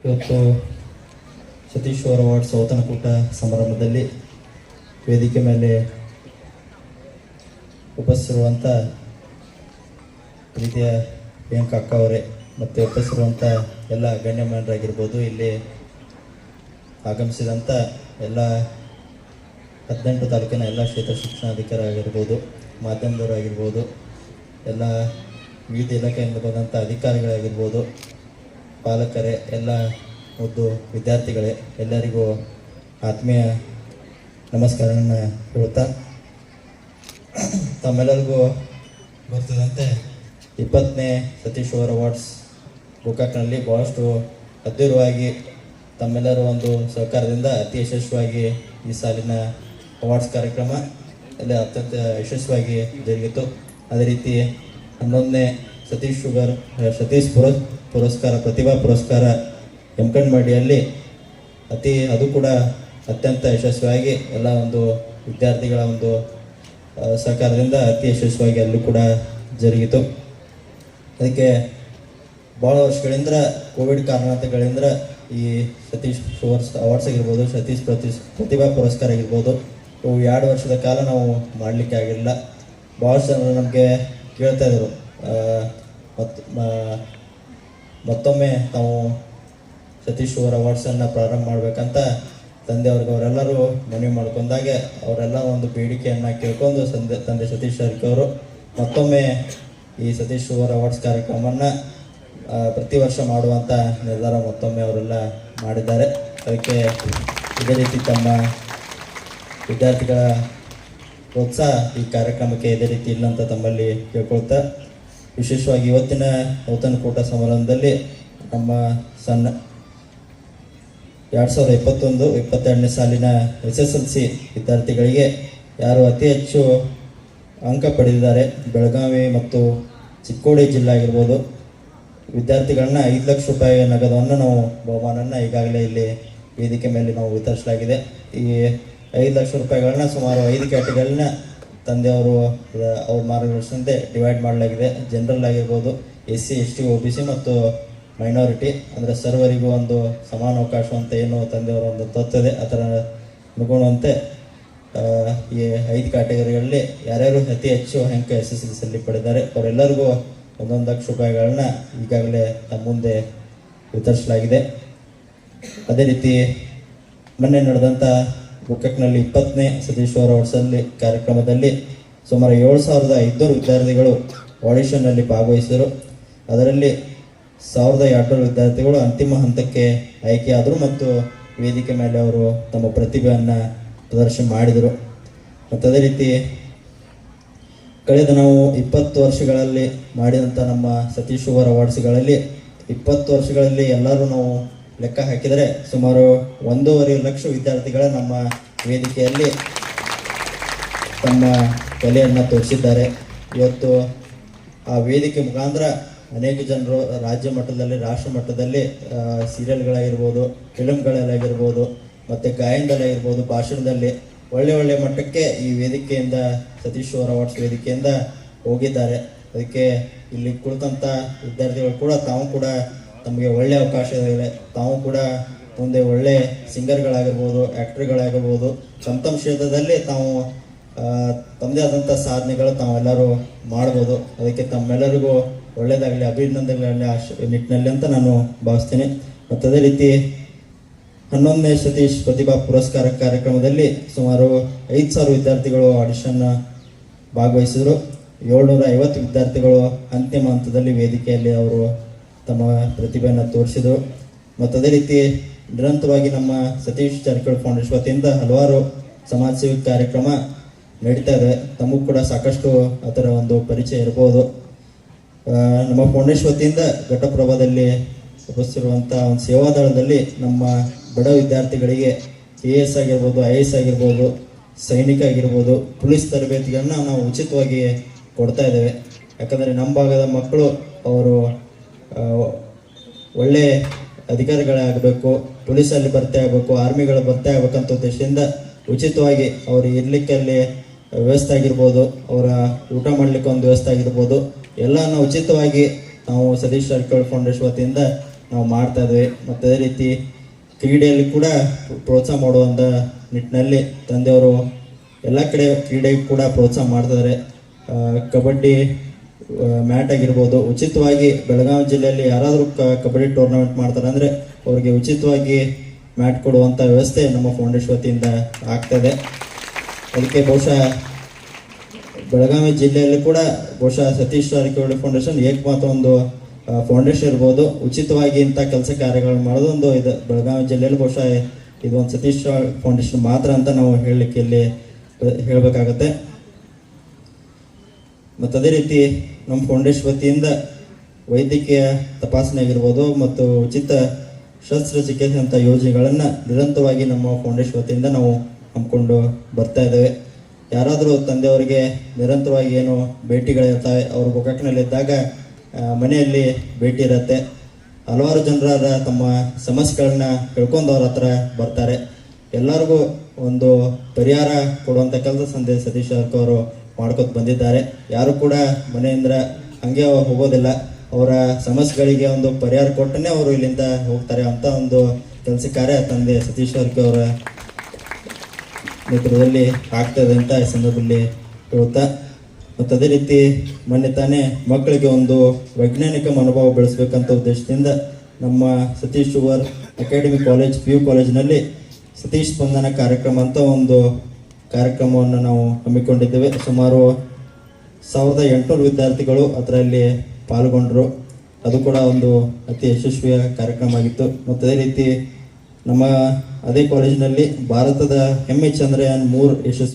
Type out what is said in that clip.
ಇವತ್ತು ಸತೀಶ್ ಅವಾರ್ಡ್ಸ್ ಔತಣಕೂಟ ಸಮಾರಂಭದಲ್ಲಿ ವೇದಿಕೆ ಮೇಲೆ ಉಪಸ್ಥಿರುವಂಥ ಪ್ರೀತಿಯ ಪ್ರಿಯಾಂಕಾ ಅಕ್ಕ ಅವರೇ ಮತ್ತು ಉಪಸ್ಥಿರುವಂಥ ಎಲ್ಲ ಗಣ್ಯಮಾನ್ಯರಾಗಿರ್ಬೋದು, ಇಲ್ಲಿ ಆಗಮಿಸಿದಂಥ ಎಲ್ಲ 18 ತಾಲೂಕಿನ ಎಲ್ಲ ಕ್ಷೇತ್ರ ಶಿಕ್ಷಣಾಧಿಕಾರಿಯಾಗಿರ್ಬೋದು, ಮಾಧ್ಯಮದವರಾಗಿರ್ಬೋದು, ಎಲ್ಲ ವಿವಿಧ ಇಲಾಖೆಯಿಂದ ಬಂದಂಥ ಅಧಿಕಾರಿಗಳಾಗಿರ್ಬೋದು, ಪಾಲಕರೇ, ಎಲ್ಲ ಮುದ್ದು ವಿದ್ಯಾರ್ಥಿಗಳೇ, ಎಲ್ಲರಿಗೂ ಆತ್ಮೀಯ ನಮಸ್ಕಾರವನ್ನು ಹೇಳುತ್ತಾ, ತಮ್ಮೆಲ್ಲರಿಗೂ ಗೊತ್ತಿದಂತೆ 20ನೇ ಸತೀಶ್ ಅವಾರ್ಡ್ಸ್ ಗೋಕಾಕ್ನಲ್ಲಿ ಭಾಳಷ್ಟು ಅದ್ಧೂರಿಯಾಗಿ ತಮ್ಮೆಲ್ಲರ ಒಂದು ಸಹಕಾರದಿಂದ ಅತಿ ಯಶಸ್ವಿಯಾಗಿ ಈ ಸಾಲಿನ ಅವಾರ್ಡ್ಸ್ ಕಾರ್ಯಕ್ರಮ ಎಲ್ಲ ಅತ್ಯಂತ ಯಶಸ್ವಿಯಾಗಿ ಜರುಗಿತು. ಅದೇ ರೀತಿ 11ನೇ ಸತೀಶ್ ಪುರಸ್ಕಾರ ಪ್ರತಿಭಾ ಪುರಸ್ಕಾರ ಯಮಕಂಡಮಡಿಯಲ್ಲಿ ಅದು ಕೂಡ ಅತ್ಯಂತ ಯಶಸ್ವಿಯಾಗಿ ಎಲ್ಲ ಒಂದು ವಿದ್ಯಾರ್ಥಿಗಳ ಒಂದು ಸಹಕಾರದಿಂದ ಅತಿ ಯಶಸ್ವಿಯಾಗಿ ಅಲ್ಲೂ ಕೂಡ ಜರುಗಿತು. ಅದಕ್ಕೆ ಭಾಳ ವರ್ಷಗಳಿಂದ ಕೋವಿಡ್ ಕಾರಣತೆಗಳಿಂದ ಈ ಸತೀಶ್ ಅವಾರ್ಡ್ಸ್ ಆಗಿರ್ಬೋದು, ಸತೀಶ್ ಪ್ರತಿಭಾ ಪುರಸ್ಕಾರ ಆಗಿರ್ಬೋದು, ಇವು 2 ವರ್ಷದ ಕಾಲ ನಾವು ಮಾಡಲಿಕ್ಕೆ ಆಗಿರಲಿಲ್ಲ. ಭಾಳಷ್ಟು ಜನರು ನಮಗೆ ಕೇಳ್ತಾ ಇದ್ರು, ಮತ್ತೊಮ್ಮೆ ತಾವು ಸತೀಶ್ ಅವಾರ್ಡ್ಸನ್ನು ಪ್ರಾರಂಭ ಮಾಡಬೇಕಂತ ತಂದೆಯವ್ರಿಗೆ ಅವರೆಲ್ಲರೂ ಮನವಿ ಮಾಡ್ಕೊಂಡಾಗ ಅವರೆಲ್ಲ ಒಂದು ಬೇಡಿಕೆಯನ್ನು ಕೇಳ್ಕೊಂಡು ತಂದೆ ಸತೀಶ್ ಅವರು ಮತ್ತೊಮ್ಮೆ ಈ ಸತೀಶ್ ಅವಾರ್ಡ್ಸ್ ಕಾರ್ಯಕ್ರಮವನ್ನು ಪ್ರತಿ ವರ್ಷ ಮಾಡುವಂಥ ನಿರ್ಧಾರ ಮತ್ತೊಮ್ಮೆ ಅವರೆಲ್ಲ ಮಾಡಿದ್ದಾರೆ. ಅದಕ್ಕೆ ಇದೇ ರೀತಿ ತಮ್ಮ ವಿದ್ಯಾರ್ಥಿಗಳ ಪ್ರೋತ್ಸಾಹ ಈ ಕಾರ್ಯಕ್ರಮಕ್ಕೆ ಇದೇ ರೀತಿ ಇಲ್ಲ ಅಂತ ತಮ್ಮಲ್ಲಿ ಕೇಳ್ಕೊಳ್ತಾ, ವಿಶೇಷವಾಗಿ ಇವತ್ತಿನ ಔತಣಕೂಟ ಸಮಾರಂಭದಲ್ಲಿ ನಮ್ಮ 2021-22ನೇ ಸಾಲಿನ SSLC ವಿದ್ಯಾರ್ಥಿಗಳಿಗೆ ಯಾರು ಅತಿ ಹೆಚ್ಚು ಅಂಕ ಪಡೆದಿದ್ದಾರೆ, ಬೆಳಗಾವಿ ಮತ್ತು ಚಿಕ್ಕೋಡಿ ಜಿಲ್ಲೆ ಆಗಿರ್ಬೋದು, ವಿದ್ಯಾರ್ಥಿಗಳನ್ನ 5 ಲಕ್ಷ ರೂಪಾಯಿ ನಗದವನ್ನು ನಾವು ಬಹುಮಾನವನ್ನು ಈಗಾಗಲೇ ಇಲ್ಲಿ ವೇದಿಕೆ ಮೇಲೆ ನಾವು ವಿತರಿಸಲಾಗಿದೆ. ಈ 5 ಲಕ್ಷ ರೂಪಾಯಿಗಳನ್ನ ಸುಮಾರು 5 ಕ್ಯಾಟಗರಿನ ತಂದೆಯವರು ಅವ್ರ ಮಾರ್ಗದರ್ಶನದಂತೆ ಡಿವೈಡ್ ಮಾಡಲಾಗಿದೆ. ಜನರಲ್ ಆಗಿರ್ಬೋದು, SC ST OBC ಮತ್ತು ಮೈನಾರಿಟಿ, ಅಂದರೆ ಸರ್ವರಿಗೂ ಒಂದು ಸಮಾನ ಅವಕಾಶ ಅಂತ ಏನು ತಂದೆಯವರು ಒಂದು ತೋರ್ತದೆ, ಅದರ ಅನುಗುಣವಂತೆ ಈ 5 ಕ್ಯಾಟಗರಿಗಳಲ್ಲಿ ಯಾರ್ಯಾರು ಅತಿ ಹೆಚ್ಚು ಅಂಕ SSLC ಪಡೆದಿದ್ದಾರೆ ಅವರೆಲ್ಲರಿಗೂ 1 ಲಕ್ಷ ರೂಪಾಯಿಗಳನ್ನ ಈಗಾಗಲೇ ನಮ್ಮ ಮುಂದೆ ವಿತರಿಸಲಾಗಿದೆ. ಅದೇ ರೀತಿ ಮೊನ್ನೆ ನಡೆದಂಥ ಗೋಕಾಕ್ನಲ್ಲಿ 20ನೇ ಸತೀಶ್ ಅವಾರ್ಡ್ಸಲ್ಲಿ ಕಾರ್ಯಕ್ರಮದಲ್ಲಿ ಸುಮಾರು 7,500 ವಿದ್ಯಾರ್ಥಿಗಳು ಆಡಿಷನ್ನಲ್ಲಿ ಭಾಗವಹಿಸಿದರು. ಅದರಲ್ಲಿ 1,200 ವಿದ್ಯಾರ್ಥಿಗಳು ಅಂತಿಮ ಹಂತಕ್ಕೆ ಆಯ್ಕೆಯಾದರು ಮತ್ತು ವೇದಿಕೆ ಮೇಲೆ ಅವರು ತಮ್ಮ ಪ್ರತಿಭೆಯನ್ನು ಪ್ರದರ್ಶನ ಮಾಡಿದರು. ಮತ್ತು ಅದೇ ರೀತಿ ಕಳೆದ ನಾವು 20 ವರ್ಷಗಳಲ್ಲಿ ಮಾಡಿದಂಥ ನಮ್ಮ ಸತೀಶ್ ಅವಾರ್ಡ್ಸ್ಗಳಲ್ಲಿ 20 ವರ್ಷಗಳಲ್ಲಿ ಎಲ್ಲರೂ ನಾವು ಲೆಕ್ಕ ಹಾಕಿದರೆ ಸುಮಾರು 1.5 ಲಕ್ಷ ವಿದ್ಯಾರ್ಥಿಗಳ ನಮ್ಮ ವೇದಿಕೆಯಲ್ಲಿ ತಮ್ಮ ಕಲೆಯನ್ನು ತೋರಿಸಿದ್ದಾರೆ. ಇವತ್ತು ಆ ವೇದಿಕೆ ಮುಖಾಂತರ ಅನೇಕ ಜನರು ರಾಜ್ಯ ಮಟ್ಟದಲ್ಲಿ, ರಾಷ್ಟ್ರ ಮಟ್ಟದಲ್ಲಿ ಸೀರಿಯಲ್ಗಳಾಗಿರ್ಬೋದು, ಫಿಲಮ್ಗಳಲ್ಲಾಗಿರ್ಬೋದು, ಮತ್ತು ಗಾಯನದಲ್ಲಾಗಿರ್ಬೋದು, ಭಾಷಣದಲ್ಲಿ ಒಳ್ಳೆ ಮಟ್ಟಕ್ಕೆ ಈ ವೇದಿಕೆಯಿಂದ ಸತೀಶ್ ಅವಾರ್ಡ್ಸ್ ವೇದಿಕೆಯಿಂದ ಹೋಗಿದ್ದಾರೆ. ಅದಕ್ಕೆ ಇಲ್ಲಿ ಕುಳಿತಂಥ ವಿದ್ಯಾರ್ಥಿಗಳು ಕೂಡ ತಾವು ಕೂಡ ತಮಗೆ ಒಳ್ಳೆಯ ಅವಕಾಶಗಳಿವೆ, ತಾವು ಕೂಡ ಮುಂದೆ ಒಳ್ಳೆ ಸಿಂಗರ್ಗಳಾಗಿರ್ಬೋದು, ಆ್ಯಕ್ಟ್ರ್ಗಳಾಗಿರ್ಬೋದು, ತಮ್ಮ ಕ್ಷೇತ್ರದಲ್ಲಿ ತಾವು ತಮ್ಮದೇ ಆದಂಥ ಸಾಧನೆಗಳು ತಾವೆಲ್ಲರೂ ಮಾಡ್ಬೋದು. ಅದಕ್ಕೆ ತಮ್ಮೆಲ್ಲರಿಗೂ ಒಳ್ಳೆಯದಾಗಲಿ, ಅಭಿನಂದನೆಗಳಲ್ಲಿ ನಿಟ್ಟಿನಲ್ಲಿ ಅಂತ ನಾನು ಭಾವಿಸ್ತೀನಿ. ಮತ್ತು ಅದೇ ರೀತಿ 11ನೇ ಸತೀಶ್ ಪ್ರತಿಭಾ ಪುರಸ್ಕಾರ ಕಾರ್ಯಕ್ರಮದಲ್ಲಿ ಸುಮಾರು 5,000 ವಿದ್ಯಾರ್ಥಿಗಳು ಆಡಿಷನ್ ಭಾಗವಹಿಸಿದರು. 750 ವಿದ್ಯಾರ್ಥಿಗಳು ಅಂತಿಮ ಹಂತದಲ್ಲಿ ವೇದಿಕೆಯಲ್ಲಿ ಅವರು ತಮ್ಮ ಪ್ರತಿಭೆಯನ್ನು ತೋರಿಸಿದರು. ಮತ್ತು ಅದೇ ರೀತಿ ನಿರಂತರವಾಗಿ ನಮ್ಮ ಸತೀಶ್ ಜಾರಕಿಹೊಳಿ ಫೌಂಡೇಶನ್ ವತಿಯಿಂದ ಹಲವಾರು ಸಮಾಜ ಸೇವೆ ಕಾರ್ಯಕ್ರಮ ನಡೀತಾ ಇದೆ. ತಮಗೂ ಕೂಡ ಸಾಕಷ್ಟು ಅದರ ಒಂದು ಪರಿಚಯ ಇರ್ಬೋದು. ನಮ್ಮ ಫೌಂಡೇಶನ್ ವತಿಯಿಂದ ಘಟಪ್ರಭಾದಲ್ಲಿ ಉಪಸ್ಥಿರುವಂಥ ಒಂದು ಸೇವಾದಳದಲ್ಲಿ ನಮ್ಮ ಬಡ ವಿದ್ಯಾರ್ಥಿಗಳಿಗೆ AS ಆಗಿರ್ಬೋದು, IAS ಆಗಿರ್ಬೋದು, ಸೈನಿಕ ಆಗಿರ್ಬೋದು, ಪೊಲೀಸ್ ತರಬೇತಿಗಳನ್ನ ನಾವು ಉಚಿತವಾಗಿ ಕೊಡ್ತಾ ಇದ್ದೇವೆ. ಯಾಕಂದರೆ ನಮ್ಮ ಭಾಗದ ಮಕ್ಕಳು ಅವರು ಒಳ್ಳೆ ಅಧಿಕಾರಿಗಳಾಗಬೇಕು, ಪೊಲೀಸಲ್ಲಿ ಭರ್ತಿ ಆಗಬೇಕು, ಆರ್ಮಿಗಳ ಭರ್ತಿ ಆಗಬೇಕಂತ ಉದ್ದೇಶದಿಂದ ಉಚಿತವಾಗಿ ಅವರು ಇರಲಿಕ್ಕೆ ಅಲ್ಲಿ ವ್ಯವಸ್ಥೆ ಆಗಿರ್ಬೋದು, ಅವರ ಊಟ ಮಾಡಲಿಕ್ಕೆ ಒಂದು ವ್ಯವಸ್ಥೆ ಆಗಿರ್ಬೋದು, ಎಲ್ಲನೂ ಉಚಿತವಾಗಿ ನಾವು ಸತೀಶ್ ಜಾರಕಿಹೊಳಿ ಫೌಂಡೇಶನ್ ವತಿಯಿಂದ ನಾವು ಮಾಡ್ತಾ ಇದ್ವಿ. ಮತ್ತು ಅದೇ ರೀತಿ ಕ್ರೀಡೆಯಲ್ಲಿ ಕೂಡ ಪ್ರೋತ್ಸಾಹ ಮಾಡುವಂಥ ನಿಟ್ಟಿನಲ್ಲಿ ತಂದೆಯವರು ಎಲ್ಲ ಕಡೆ ಕ್ರೀಡೆಗೆ ಕೂಡ ಪ್ರೋತ್ಸಾಹ ಮಾಡ್ತಿದ್ದಾರೆ. ಕಬಡ್ಡಿ ಮ್ಯಾಟ್ ಆಗಿರ್ಬೋದು, ಉಚಿತವಾಗಿ ಬೆಳಗಾವಿ ಜಿಲ್ಲೆಯಲ್ಲಿ ಯಾರಾದರೂ ಕಬಡ್ಡಿ ಟೂರ್ನಮೆಂಟ್ ಮಾಡ್ತಾರೆ ಅಂದರೆ ಅವರಿಗೆ ಉಚಿತವಾಗಿ ಮ್ಯಾಟ್ ಕೊಡುವಂಥ ವ್ಯವಸ್ಥೆ ನಮ್ಮ ಫೌಂಡೇಶನ್ ವತಿಯಿಂದ ಆಗ್ತದೆ. ಅದಕ್ಕೆ ಬಹುಶಃ ಬೆಳಗಾವಿ ಜಿಲ್ಲೆಯಲ್ಲಿ ಕೂಡ ಬಹುಶಃ ಸತೀಶ್ ಜಾರಕಿಹೊಳಿ ಫೌಂಡೇಶನ್ ಏಕಮಾತ್ರ ಒಂದು ಫೌಂಡೇಶನ್ ಇರ್ಬೋದು, ಉಚಿತವಾಗಿ ಇಂಥ ಕೆಲಸ ಕಾರ್ಯಗಳನ್ನು ಮಾಡೋದೊಂದು ಇದು ಬೆಳಗಾವಿ ಜಿಲ್ಲೆಯಲ್ಲಿ ಬಹುಶಃ ಇದೊಂದು ಸತೀಶ್ ಫೌಂಡೇಶನ್ ಮಾತ್ರ ಅಂತ ನಾವು ಹೇಳಲಿಕ್ಕೆ ಇಲ್ಲಿ ಹೇಳಬೇಕಾಗತ್ತೆ. ಮತ್ತು ಅದೇ ರೀತಿ ನಮ್ಮ ಫೌಂಡೇಶನ್ ವತಿಯಿಂದ ವೈದ್ಯಕೀಯ ತಪಾಸಣೆ ಆಗಿರ್ಬೋದು ಮತ್ತು ಉಚಿತ ಶಸ್ತ್ರಚಿಕಿತ್ಸೆ ಅಂತ ಯೋಜನೆಗಳನ್ನು ನಿರಂತರವಾಗಿ ನಮ್ಮ ಫೌಂಡೇಶನ್ ವತಿಯಿಂದ ನಾವು ಹಮ್ಮಿಕೊಂಡು ಬರ್ತಾ ಇದ್ದೇವೆ. ಯಾರಾದರೂ ತಂದೆಯವರಿಗೆ ನಿರಂತರವಾಗಿ ಏನು ಭೇಟಿಗಳಿರ್ತವೆ, ಅವ್ರ ಗೋಕಾಕ್ನಲ್ಲಿದ್ದಾಗ ಮನೆಯಲ್ಲಿ ಭೇಟಿ ಇರುತ್ತೆ. ಹಲವಾರು ಜನರ ತಮ್ಮ ಸಮಸ್ಯೆಗಳನ್ನ ಹೇಳ್ಕೊಂಡು ಅವ್ರ ಹತ್ರ ಬರ್ತಾರೆ. ಎಲ್ಲರಿಗೂ ಒಂದು ಪರಿಹಾರ ಕೊಡುವಂಥ ಕೆಲಸ ಸತೀಶ್ ಜಾರಕಿಹೊಳಿ ಅವರು ಮಾಡ್ಕೊತ ಬಂದಿದ್ದಾರೆ. ಯಾರು ಕೂಡ ಮನೆಯಿಂದ ಹಂಗೆ ಹೋಗೋದಿಲ್ಲ, ಅವರ ಸಮಸ್ಯೆಗಳಿಗೆ ಒಂದು ಪರಿಹಾರ ಕೊಟ್ಟನೇ ಅವರು ಇಲ್ಲಿಂದ ಹೋಗ್ತಾರೆ ಅಂತ ಒಂದು ಕೆಲಸ ಕಾರ್ಯ ತಂದೆ ಸತೀಶ್ ಜಾರಕಿಹೊಳಿ ಅವರ ನೇತೃತ್ವದಲ್ಲಿ ಆಗ್ತದೆ ಅಂತ ಈ ಸಂದರ್ಭದಲ್ಲಿ ಹೇಳುತ್ತಾ, ಮತ್ತು ಅದೇ ರೀತಿ ಮೊನ್ನೆ ತಾನೇ ಮಕ್ಕಳಿಗೆ ಒಂದು ವೈಜ್ಞಾನಿಕ ಮನೋಭಾವ ಬೆಳೆಸಬೇಕಂತ ಉದ್ದೇಶದಿಂದ ನಮ್ಮ Satish sugar academy college PU ಕಾಲೇಜಿನಲ್ಲಿ ಸತೀಶ್ ಸ್ಪಂದನ ಕಾರ್ಯಕ್ರಮ ಅಂತ ಒಂದು ಕಾರ್ಯಕ್ರಮವನ್ನು ನಾವು ಹಮ್ಮಿಕೊಂಡಿದ್ದೇವೆ. ಸುಮಾರು 1800 ವಿದ್ಯಾರ್ಥಿಗಳು ಅದರಲ್ಲಿ ಪಾಲ್ಗೊಂಡರು. ಅದು ಕೂಡ ಒಂದು ಅತಿ ಯಶಸ್ವಿಯ ಕಾರ್ಯಕ್ರಮ ಆಗಿತ್ತು. ಮತ್ತು ಅದೇ ರೀತಿ ನಮ್ಮ ಅದೇ ಕಾಲೇಜಿನಲ್ಲಿ ಭಾರತದ ಹೆಮ್ಮೆ ಚಂದ್ರಯಾನ್ 3 ಯಶಸ್ವಿ